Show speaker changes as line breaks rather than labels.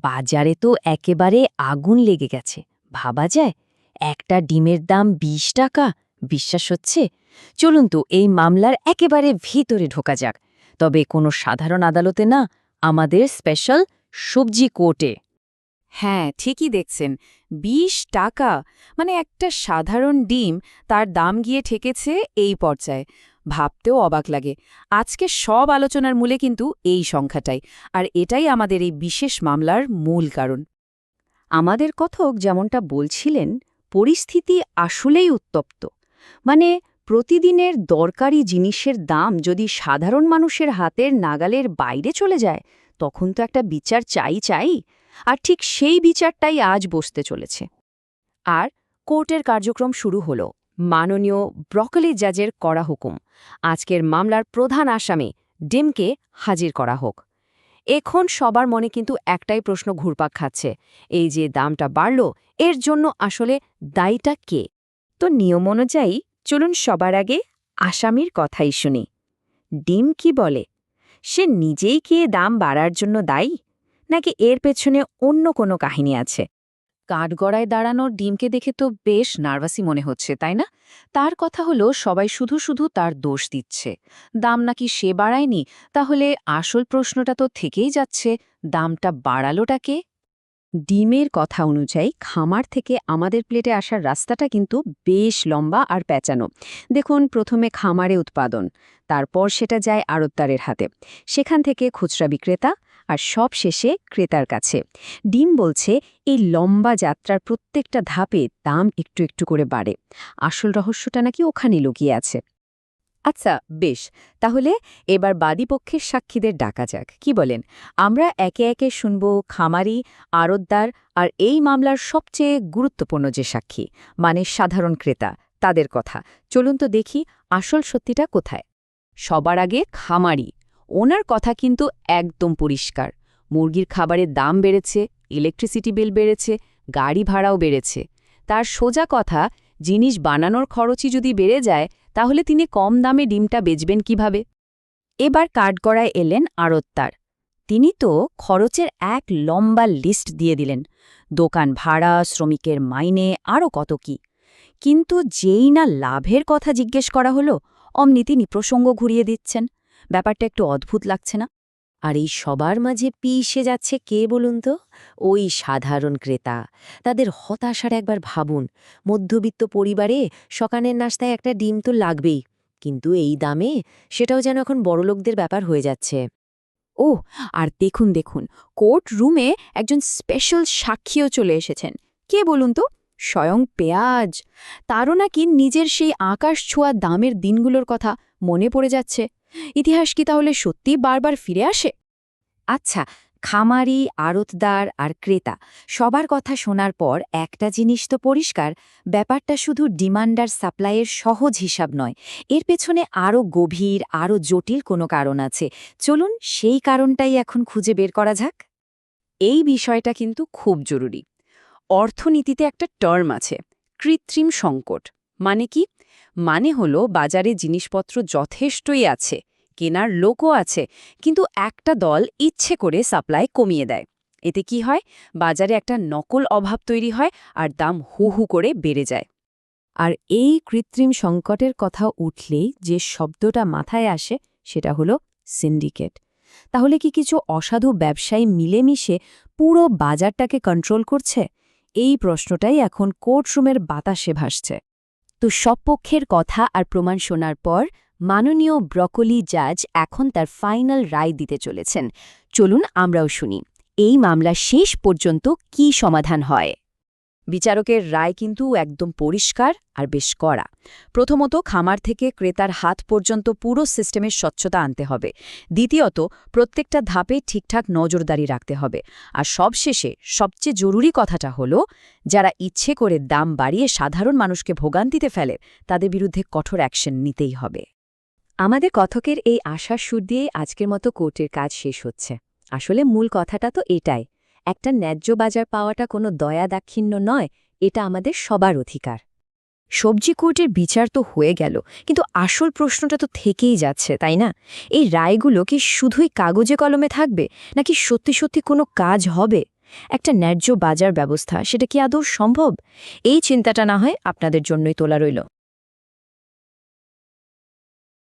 বাজারে তো একেবারে আগুন লেগে গেছে। ভাবা যায় একটা ডিমের দাম ২০ টাকা। বিশ্বাস হচ্ছে? চলুন তো এই মামলার একেবারে ভিতরে ঢোকা যাক, তবে কোনো সাধারণ আদালতে না, আমাদের স্পেশাল সবজি কোর্টে।
হ্যাঁ, ঠিকই দেখছেন। ২০ টাকা মানে একটা সাধারণ ডিম, তার দাম গিয়ে ঠেকেছে এই পর্যায়ে। ভাবতেও অবাক লাগে। আজকে সব আলোচনার মূলে কিন্তু এই সংখ্যাটাই, আর এটাই আমাদের এই বিশেষ মামলার মূল কারণ।
আমাদের কথক যেমনটা বলছিলেন, পরিস্থিতি আসলেই উত্তপ্ত। মানে প্রতিদিনের দরকারি জিনিসের দাম যদি সাধারণ মানুষের হাতের নাগালের বাইরে চলে যায়, তখন তো একটা বিচার চাই। আর ঠিক সেই বিচারটাই আজ বসতে চলেছে। আর কোর্টের কার্যক্রম শুরু হলো। মাননীয় ব্রকলি জাজের করা হুকুম, আজকের মামলার প্রধান আসামি ডিমকে হাজির করা হোক। এখন সবার মনে কিন্তু একটাই প্রশ্ন ঘুরপাক খাচ্ছে, এই যে দামটা বাড়ল, এর জন্য আসলে দায়ীটা কে? তো নিয়ম অনুযায়ী চলুন সবার আগে আসামির কথাই শুনি। ডিম কি বলে? সে নিজেই কি এ দাম বাড়ার জন্য দায়ী, নাকি এর পেছনে অন্য কোনো কাহিনী আছে?
কাঠগড়ায় দাঁড়ানোর ডিমকে দেখে তো বেশ নার্ভাসই মনে হচ্ছে, তাই না? তার কথা হলো সবাই শুধু শুধু তার দোষ দিচ্ছে। দাম নাকি সে বাড়ায়নি, তাহলে আসল প্রশ্নটা তো থেকেই যাচ্ছে, দামটা বাড়ালোটা কে?
ডিমের কথা অনুযায়ী খামার থেকে আমাদের প্লেটে আসার রাস্তাটা কিন্তু বেশ লম্বা আর প্যাঁচানো। দেখুন, প্রথমে খামারে উৎপাদন, তারপর সেটা যায় আড়তদারের হাতে, সেখান থেকে খুচরা বিক্রেতা, আর সব শেষে ক্রেতার কাছে। ডিম বলছে এই লম্বা যাত্রার প্রত্যেকটা ধাপে দাম একটু একটু করে বাড়ে। আসল রহস্যটা নাকি ওখানে লুকিয়ে আছে। আচ্ছা, বেশ, তাহলে এবার বাদীপক্ষের সাক্ষীদের ডাকা যাক, কি বলেন? আমরা একে একে শুনব খামারি, আড়তদার আর এই মামলার সবচেয়ে গুরুত্বপূর্ণ যে সাক্ষী, মানে সাধারণ ক্রেতা, তাদের কথা। চলুন তো দেখি আসল সত্যিটা কোথায়। সবার আগে খামারি। ওনার কথা কিন্তু একদম পরিষ্কার। মুরগির খাবারের দাম বেড়েছে, ইলেকট্রিসিটি বিল বেড়েছে, গাড়ি ভাড়াও বেড়েছে। তার সোজা কথা, জিনিস বানানোর খরচই যদি বেড়ে যায়, তাহলে তিনি কম দামে ডিমটা বেচবেন কিভাবে? এবার কাঠগড়ায় এলেন আড়তদার। তিনি তো খরচের এক লম্বা লিস্ট দিয়ে দিলেন, দোকান ভাড়া, শ্রমিকের মাইনে, আরও কত কি। কিন্তু যেই না লাভের কথা জিজ্ঞেস করা হলো, অমনি তিনি প্রসঙ্গ ঘুরিয়ে দিচ্ছেন। ব্যাপারটা একটু অদ্ভুত লাগছে না? আর এই সবার মাঝে পিষে যাচ্ছে কে বলুন তো? ওই সাধারণ ক্রেতা। তাদের হতাশার একবার ভাবুন। মধ্যবিত্ত পরিবারে সকালের নাস্তায় একটা ডিম তো লাগবেই, কিন্তু এই দামে সেটাও যেন এখন বড়লোকদের ব্যাপার হয়ে যাচ্ছে।
ও, আর দেখুন দেখুন, কোর্ট রুমে একজন স্পেশাল সাক্ষীও চলে এসেছেন। কে বলুন তো? স্বয়ং পেঁয়াজ। তারও নাকি নিজের সেই আকাশ ছোঁয়া দামের দিনগুলোর কথা মনে পড়ে যাচ্ছে। ইতিহাস কি তাহলে সত্যি বারবার ফিরে আসে?
আচ্ছা, খামারি, আড়তদার আর ক্রেতা সবার কথা শোনার পর একটা জিনিস তো পরিষ্কার, ব্যাপারটা শুধু ডিমান্ড আর সাপ্লাইয়ের সহজ হিসাব নয়। এর পেছনে আরও গভীর, আরও জটিল কোনো কারণ আছে। চলুন সেই কারণটাই এখন খুঁজে বের করা যাক।
এই বিষয়টা কিন্তু খুব জরুরি। অর্থনীতিতে একটা টার্ম আছে, কৃত্রিম সংকট। মানে কি? মানে হলো বাজারে জিনিসপত্র যথেষ্টই আছে, কেনার লোকও আছে, কিন্তু একটা দল ইচ্ছে করে সাপ্লাই কমিয়ে দেয়। এতে কি হয়? বাজারে একটা নকল অভাব তৈরি হয় আর দাম হু হু করে বেড়ে যায়।
আর এই কৃত্রিম সংকটের কথা উঠলেই যে শব্দটা মাথায় আসে, সেটা হলো সিন্ডিকেট। তাহলে কি কিছু অসাধু ব্যবসায়ী মিলেমিশে পুরো বাজারটাকে কন্ট্রোল করছে? এই প্রশ্নটাই এখন কোর্টরুমের বাতাসে ভাসছে। তো সব পক্ষের কথা আর প্রমাণ শোনার পর মাননীয় ব্রকলি জাজ এখন তার ফাইনাল রায় দিতে চলেছেন। চলুন আমরাও শুনি এই মামলা শেষ পর্যন্ত কি সমাধান হয়। বিচারকের রায় কিন্তু একদম পরিষ্কার আর বেশ কড়া। প্রথমত, খামার থেকে ক্রেতার হাত পর্যন্ত পুরো সিস্টেমের স্বচ্ছতা আনতে হবে। দ্বিতীয়ত, প্রত্যেকটা ধাপে ঠিকঠাক নজরদারি রাখতে হবে। আর সবশেষে সবচেয়ে জরুরি কথাটা হলো, যারা ইচ্ছে করে দাম বাড়িয়ে সাধারণ মানুষকে ভোগান্তিতে ফেলে, তাদের বিরুদ্ধে কঠোর অ্যাকশন নিতেই হবে। আমাদের কথকের এই আশার সুর দিয়েই আজকের মতো কোর্টের কাজ শেষ হচ্ছে। আসলে মূল কথাটা তো এটাই, একটা ন্যায্য বাজার পাওয়াটা কোনো দয়া দাক্ষিণ্য নয়, এটা আমাদের সবার অধিকার। সবজি কোর্টের বিচার তো হয়ে গেল, কিন্তু আসল প্রশ্নটা তো থেকেই যাচ্ছে, তাই না? এই রায়গুলো কি শুধুই কাগজে কলমে থাকবে, নাকি সত্যি সত্যি কোনো কাজ হবে?
একটা ন্যায্য বাজার ব্যবস্থা সেটা কি আদৌ সম্ভব? এই চিন্তাটা না হয় আপনাদের জন্যই তোলা রইল।